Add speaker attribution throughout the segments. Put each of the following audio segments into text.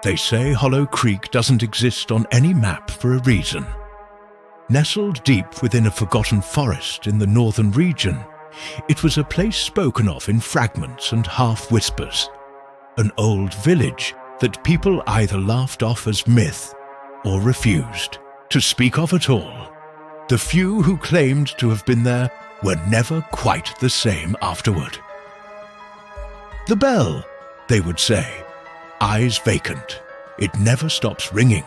Speaker 1: They say Hollow Creek doesn't exist on any map for a reason. Nestled deep within a forgotten forest in the northern region, it was a place spoken of in fragments and half-whispers, an old village that people either laughed off as myth or refused to speak of at all. The few who claimed to have been there were never quite the same afterward. "The bell," they would say, eyes vacant. It never stops ringing.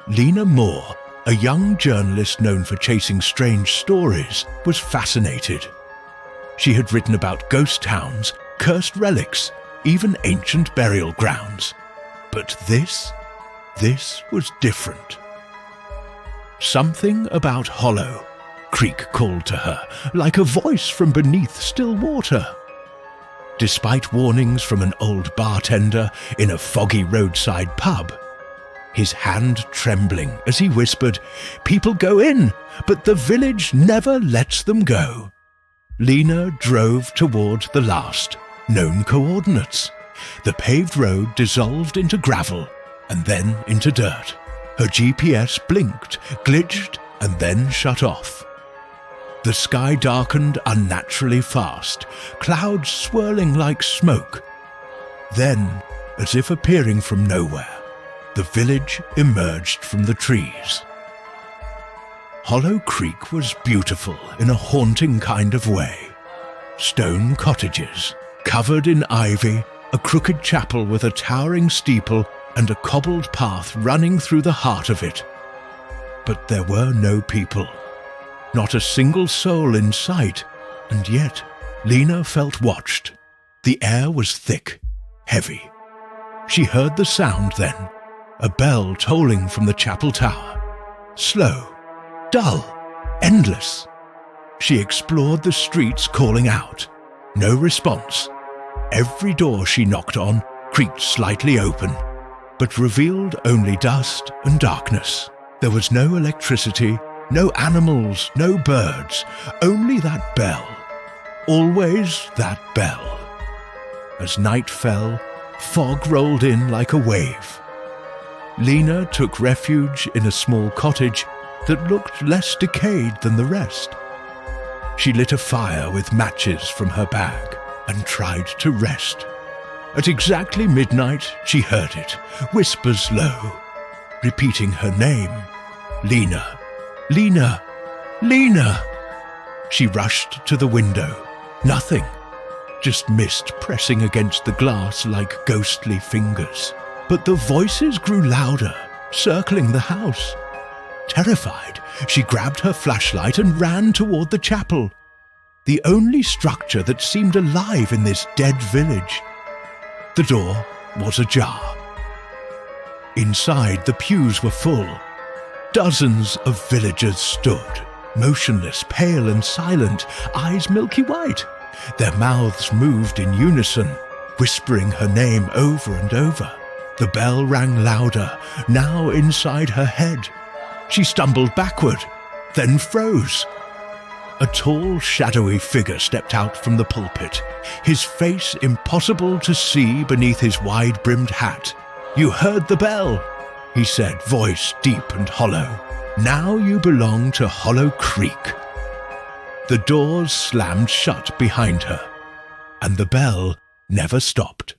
Speaker 1: Lena Moore, a young journalist known for chasing strange stories, was fascinated. She had written about ghost towns, cursed relics, even ancient burial grounds. But this was different. Something about Hollow Creek called to her, like a voice from beneath still water. Despite warnings from an old bartender in a foggy roadside pub, his hand trembling as he whispered, "People go in, but the village never lets them go." Lena drove toward the last known coordinates. The paved road dissolved into gravel and then into dirt. Her GPS blinked, glitched, and then shut off. The sky darkened unnaturally fast, clouds swirling like smoke. Then, as if appearing from nowhere, the village emerged from the trees. Hollow Creek was beautiful in a haunting kind of way. Stone cottages, covered in ivy, a crooked chapel with a towering steeple, and a cobbled path running through the heart of it. But there were no people. Not a single soul in sight, and yet Lena felt watched. The air was thick, heavy. She heard the sound then, a bell tolling from the chapel tower. Slow, dull, endless. She explored the streets calling out. No response. Every door she knocked on creaked slightly open, but revealed only dust and darkness. There was no electricity, no animals, no birds, only that bell. Always that bell. As night fell, fog rolled in like a wave. Lena took refuge in a small cottage that looked less decayed than the rest. She lit a fire with matches from her bag and tried to rest. At exactly midnight, she heard it, whispers low, repeating her name. Lena, Lena, Lena! She rushed to the window. Nothing. Just mist pressing against the glass like ghostly fingers. But the voices grew louder, circling the house. Terrified, she grabbed her flashlight and ran toward the chapel, the only structure that seemed alive in this dead village. The door was ajar. Inside, the pews were full. Dozens of villagers stood, motionless, pale and silent, eyes milky white. Their mouths moved in unison, whispering her name over and over. The bell rang louder, now inside her head. She stumbled backward, then froze. A tall, shadowy figure stepped out from the pulpit, his face impossible to see beneath his wide-brimmed hat. "You heard the bell," he said, voice deep and hollow. "Now you belong to Hollow Creek." The doors slammed shut behind her, and the bell never stopped.